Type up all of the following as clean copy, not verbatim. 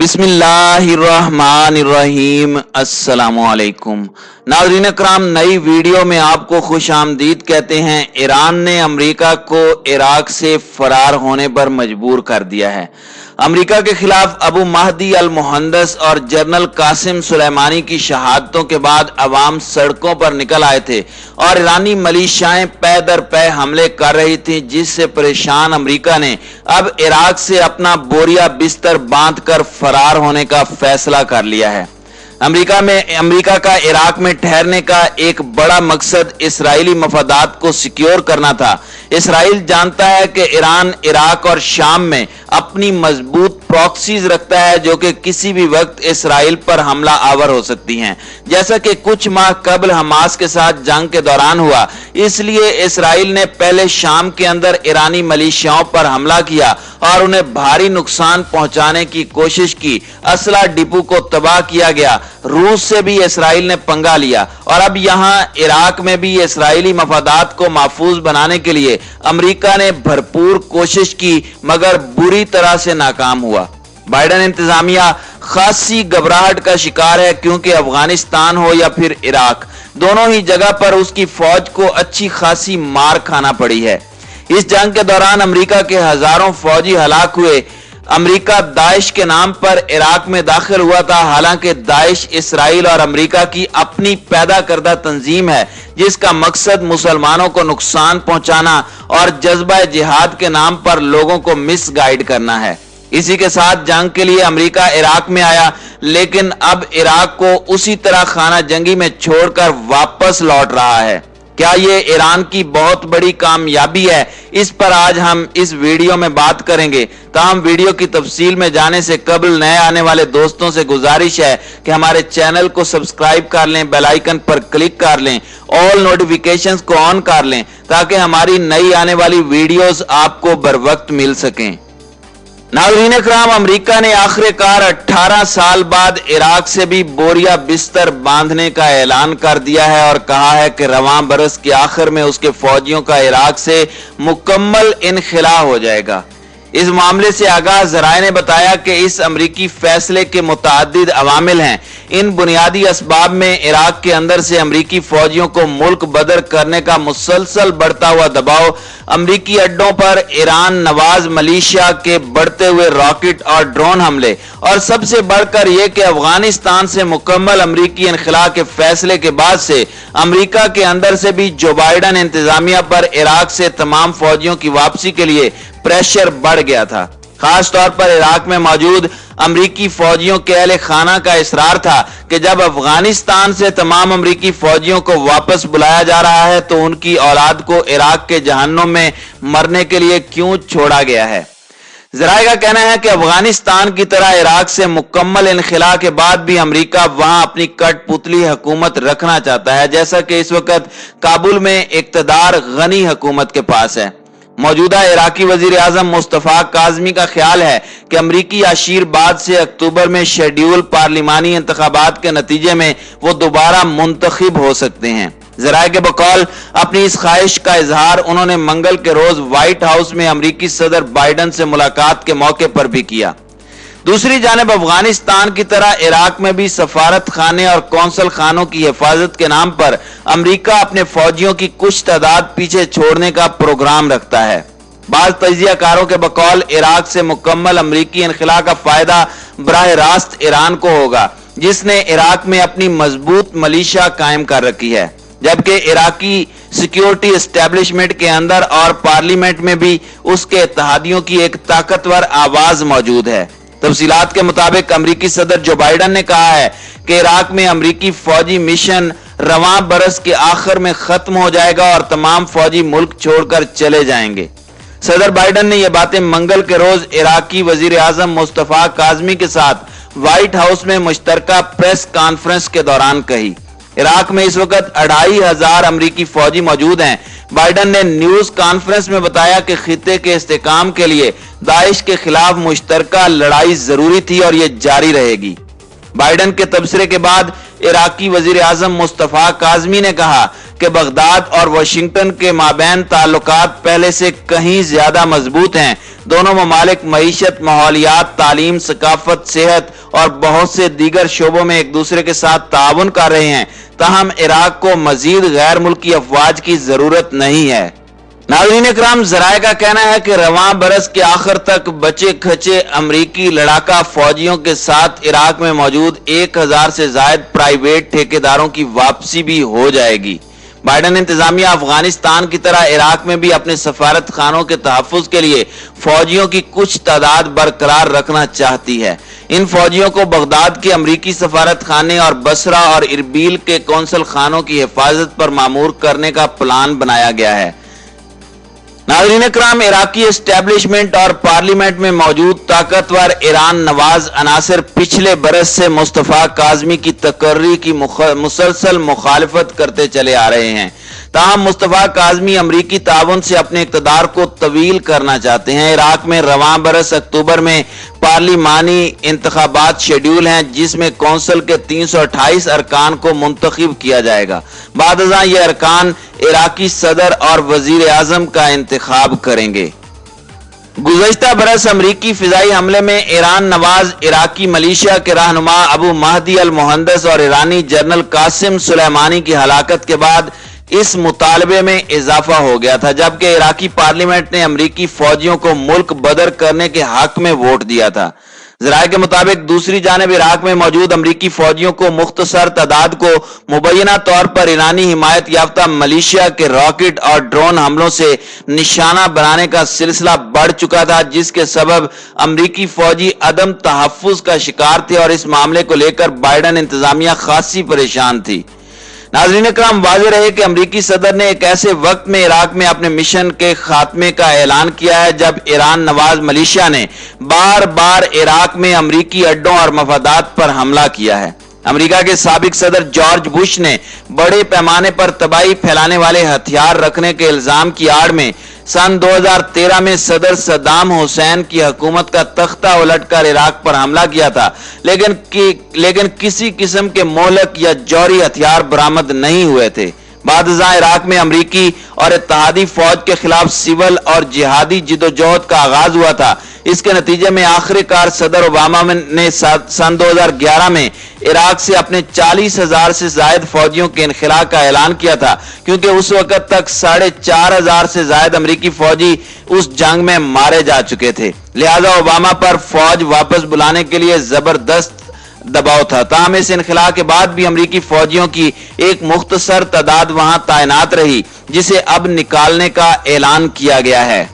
बिस्मिल्लाहिर्रहमानिर्रहीम। अस्सलामुअलैकुम नाज़रीन अकराम, नई वीडियो में आपको खुश आमदीद कहते हैं। ईरान ने अमेरिका को इराक से फरार होने पर मजबूर कर दिया है। अमेरिका के खिलाफ अबू महदी अल मुहंदस और जनरल कासिम सुलेमानी की शहादतों के बाद अवाम सड़कों पर निकल आए थे और ईरानी मिलिशियाएं पै दर पै हमले कर रही थी, जिससे परेशान अमेरिका ने अब इराक से अपना बोरिया बिस्तर बांधकर फरार होने का फैसला कर लिया है। अमेरिका का इराक में ठहरने का एक बड़ा मकसद इस्राएली मफादात को सिक्योर करना था। इस्राएल जानता है कि ईरान इराक और शाम में अपनी मजबूत प्रॉक्सीज रखता है जो कि किसी भी वक्त इस्राएल पर हमला आवर हो सकती हैं, जैसा कि कुछ माह कबल हमास के साथ जंग के दौरान हुआ। इसलिए इस्राएल ने पहले शाम के अंदर ईरानी मिलिशियाओं पर हमला किया और उन्हें भारी नुकसान पहुंचाने की कोशिश की। असला डिपो को तबाह किया गया। रूस से भी इस्राएल ने पंगा लिया और अब यहां इराक में भी इस्राएली मफादात को महफूज बनाने के लिए अमेरिका ने भरपूर कोशिश की, मगर बुरी तरह से नाकाम हुआ। बाइडेन इंतजामिया खासी घबराहट का शिकार है, क्योंकि अफगानिस्तान हो या फिर इराक, दोनों ही जगह पर उसकी फौज को अच्छी खासी मार खाना पड़ी है। इस जंग के दौरान अमेरिका के हजारों फौजी हलाक हुए। अमेरिका दाइश के नाम पर इराक में दाखिल हुआ था। हालांकि दाइश इसराइल और अमेरिका की अपनी पैदा करदा तंजीम है, जिसका मकसद मुसलमानों को नुकसान पहुंचाना और जज्बा जिहाद के नाम पर लोगों को मिसगाइड करना है। इसी के साथ जंग के लिए अमेरिका इराक में आया, लेकिन अब इराक को उसी तरह खाना जंगी में छोड़कर वापस लौट रहा है। क्या ये ईरान की बहुत बड़ी कामयाबी है? इस पर आज हम इस वीडियो में बात करेंगे। ताहम वीडियो की तफसील में जाने से कबल नए आने वाले दोस्तों से गुजारिश है कि हमारे चैनल को सब्सक्राइब कर लें, बेल आइकन पर क्लिक कर लें, ऑल नोटिफिकेशंस को ऑन कर लें, ताकि हमारी नई आने वाली वीडियोस आपको बर वक्त मिल सकें। नाज़रीन इकराम, अमेरिका ने आखिरकार 18 साल बाद इराक से भी बोरिया बिस्तर बांधने का ऐलान कर दिया है और कहा है कि रवां बरस के आखिर में उसके फौजियों का इराक से मुकम्मल इनखिला हो जाएगा। इस मामले से आगाह ज़राए ने बताया कि इस अमरीकी फैसले के मुतअद्दिद अवामिल हैं। इन बुनियादी असबाब में इराक के अंदर से अमरीकी फौजियों को मुल्क बदर करने का मुसलसल बढ़ता हुआ दबाव, अमरीकी अड्डों पर ईरान नवाज मलेशिया के बढ़ते हुए रॉकेट और ड्रोन हमले, और सबसे बढ़कर यह कि अफगानिस्तान से मुकम्मल अमरीकी इनखिला के फैसले के बाद से अमरीका के अंदर से भी जो बाइडेन इंतजामिया पर इराक से तमाम फौजियों की वापसी के लिए प्रेशर बढ़ गया था। खास तौर पर इराक में मौजूद अमरीकी फौजियों के अहले खाना का इसरार था कि जब अफगानिस्तान से तमाम अमरीकी फौजियों को वापस बुलाया जा रहा है तो उनकी औलाद को इराक के जहन्नुम में मरने के लिए क्यों छोड़ा गया है। ज़राए का कहना है कि अफगानिस्तान की तरह इराक से मुकम्मल इनखिला के बाद भी अमेरिका वहां अपनी कठपुतली हुकूमत रखना चाहता है, जैसा कि इस वक्त काबुल में इक़्तिदार गनी हुकूमत के पास है। मौजूदा इराकी वजीर आजम मुस्तफा काज़मी का ख्याल है कि अमरीकी अशीर बाद से अक्टूबर में शेड्यूल पार्लिमानी इंतखाबात के नतीजे में वो दोबारा मुंतखब हो सकते हैं। ज़राए के बकौल अपनी इस ख्वाहिश का इजहार उन्होंने मंगल के रोज व्हाइट हाउस में अमरीकी सदर बाइडेन से मुलाकात के मौके पर भी किया। दूसरी जानिब अफगानिस्तान की तरह इराक में भी सफारत खाने और कौंसल खानों की हिफाजत के नाम पर अमेरिका अपने फौजियों की कुछ तादाद पीछे छोड़ने का प्रोग्राम रखता है। बाज़ तजियाकारों के बकौल इराक से मुकम्मल अमरीकी इनखिला का फायदा बराह रास्त ईरान को होगा, जिसने इराक में अपनी मजबूत मिलिशिया कायम कर रखी है, जबकि इराकी सिक्योरिटी एस्टेब्लिशमेंट के अंदर और पार्लियामेंट में भी उसके इत्तेहादियों की एक ताकतवर आवाज मौजूद है। तफसीलात के मुताबिक अमरीकी सदर जो बाइडेन ने कहा है कि इराक में अमरीकी फौजी मिशन रवां बरस के आखिर में खत्म हो जाएगा और तमाम फौजी मुल्क छोड़कर चले जाएंगे। सदर बाइडेन ने यह बातें मंगल के रोज इराकी वजीर आजम मुस्तफा काज़मी के साथ व्हाइट हाउस में मुश्तरका प्रेस कॉन्फ्रेंस के दौरान कही। इराक में इस वक्त 2500 अमरीकी फौजी मौजूद हैं। बाइडेन ने न्यूज कॉन्फ्रेंस में बताया कि खित्ते के इस्तेकाम के लिए दाइश के खिलाफ मुश्तरका लड़ाई जरूरी थी और यह जारी रहेगी। बाइडेन के तबसरे के बाद इराकी वजीर आजम मुस्तफा काज़मी ने कहा कि बगदाद और वाशिंगटन के माबैन ताल्लुकात पहले से कहीं ज्यादा मजबूत हैं। दोनों ममालिक मईशत, माहौलियात, तालीम, सकाफत, सेहत और बहुत से दीगर शोबों में एक दूसरे के साथ ताउन कर रहे हैं। ताहम इराक को मजीद गैर मुल्की अफवाज की जरूरत नहीं है। नाज़रीन इकराम, ज़राए का कहना है कि रवां बरस के आखिर तक बचे खचे अमरीकी लड़ाका फौजियों के साथ इराक में मौजूद 1000 से जायद प्राइवेट ठेकेदारों की वापसी भी हो जाएगी। बाइडन इंतजामिया अफगानिस्तान की तरह इराक में भी अपने सफारत खानों के तहफ़्फ़ुज़ के लिए फौजियों की कुछ तादाद बरकरार रखना चाहती है। इन फौजियों को बगदाद के अमरीकी सफारत खाने और बसरा और इरबिल के कौंसल खानों की हिफाजत पर मामूर करने का प्लान बनाया गया है। नाज़रीन इकराम, इराकी एस्टेब्लिशमेंट और पार्लियामेंट में मौजूद ताकतवर ईरान नवाज अनासर पिछले बरस से मुस्तफा काज़मी की तकर्री की मुसलसल मुखालिफत करते चले आ रहे हैं। ताहम मुस्तफा काज़मी अमरीकी ताउन से अपने इक़्तिदार को तवील करना चाहते हैं। इराक में रवां बरस अक्टूबर में पार्लिमानी इंतखाबात शेड्यूल हैं, जिसमें कौंसल के 328 अरकान को मुंतखब किया जाएगा। बादशाह ये अरकान इराकी सदर और वजीर आजम का इंतखाब करेंगे। गुज़श्ता बरस अमरीकी फिजाई हमले में ईरान नवाज इराकी मलीशिया के रहनुमा अबू महदी अल मुहंदस और ईरानी जनरल कासिम सुलेमानी की हलाकत के बाद इस मुतालबे में इजाफा हो गया था, जबकि इराकी पार्लियामेंट ने अमरीकी फौजियों को मुल्क बदर करने के हक में वोट दिया था। ज़राए के मुताबिक दूसरी जानिब इराक में मौजूद अमरीकी फौजियों को मुख्तसर तादाद को मुबैना तौर पर ईरानी हिमायत याफ्ता मलेशिया के रॉकेट और ड्रोन हमलों से निशाना बनाने का सिलसिला बढ़ चुका था, जिसके सबब अमरीकी फौजी अदम तहफ़्फ़ुज़ का शिकार थे और इस मामले को लेकर बाइडन इंतजामिया खासी परेशान थी। नाज़रीन इकराम, वाज़ेह रहे कि अमरीकी सदर ने एक ऐसे वक्त में इराक में अपने मिशन के खात्मे का ऐलान किया है जब ईरान नवाज मलेशिया ने बार बार इराक में अमरीकी अड्डों और मफादात पर हमला किया है। अमेरिका के साबिक सदर जॉर्ज बुश ने बड़े पैमाने पर तबाही फैलाने वाले हथियार रखने के इल्जाम की आड़ में सन 2013 में सदर सद्दाम हुसैन की हुकूमत का तख्ता उलटकर इराक पर हमला किया था, लेकिन किसी किस्म के मोहलक या जौहरी हथियार बरामद नहीं हुए थे। बादशाह इराक में अमरीकी और इत्तेहादी फौज के खिलाफ सिविल और जिहादी जिदोजहद का आगाज हुआ था। इसके नतीजे में आखिरकार सदर ओबामा ने सन 2011 में इराक से अपने 40,000 से जायद फौजियों के इनखला का ऐलान किया था, क्योंकि उस वक्त तक 4,500 से जायद अमरीकी फौजी उस जंग में मारे जा चुके थे। लिहाजा ओबामा पर फौज वापस बुलाने के लिए जबरदस्त दबाव था। ताहम इस इनखला के बाद भी अमरीकी फौजियों की एक मुख्तसर तादाद वहां तैनात रही, जिसे अब निकालने का ऐलान किया गया है।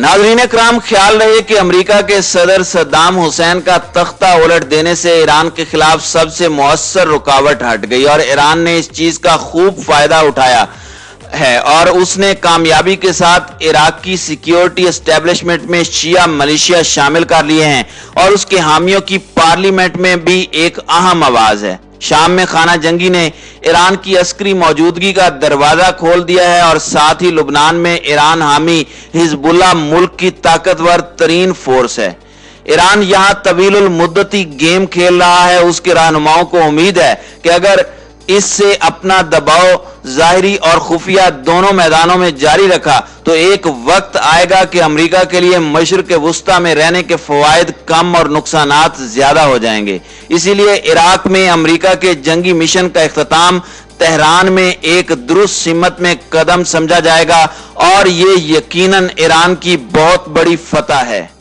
नाज़रीन इकराम, ख्याल रहे कि अमेरिका के सदर सद्दाम हुसैन का तख्ता उलट देने से ईरान के खिलाफ सबसे मुअस्सर रुकावट हट गई और ईरान ने इस चीज का खूब फायदा उठाया है और उसने कामयाबी के साथ इराक की सिक्योरिटी एस्टेब्लिशमेंट में शिया मलेशिया शामिल कर लिए हैं और उसके हामियों की पार्लियामेंट में भी एक अहम आवाज है। शाम में खाना जंगी ने ईरान की अस्करी मौजूदगी का दरवाजा खोल दिया है और साथ ही लुबनान में ईरान हामी हिजबुल्लाह मुल्क की ताकतवर तरीन फोर्स है। ईरान यहां तवीलुल मुद्दती गेम खेल रहा है। उसके रहनुमाओं को उम्मीद है कि अगर इससे अपना दबाव जाहिरी और खुफिया दोनों मैदानों में जारी रखा तो एक वक्त आएगा कि अमेरिका के लिए मशरिक़ वुस्ता में रहने के फवायद कम और नुकसानात ज्यादा हो जाएंगे। इसीलिए इराक में अमेरिका के जंगी मिशन का इख्तिताम तेहरान में एक दुरुस्त सिमत में कदम समझा जाएगा और ये यकीनन ईरान की बहुत बड़ी फतह है।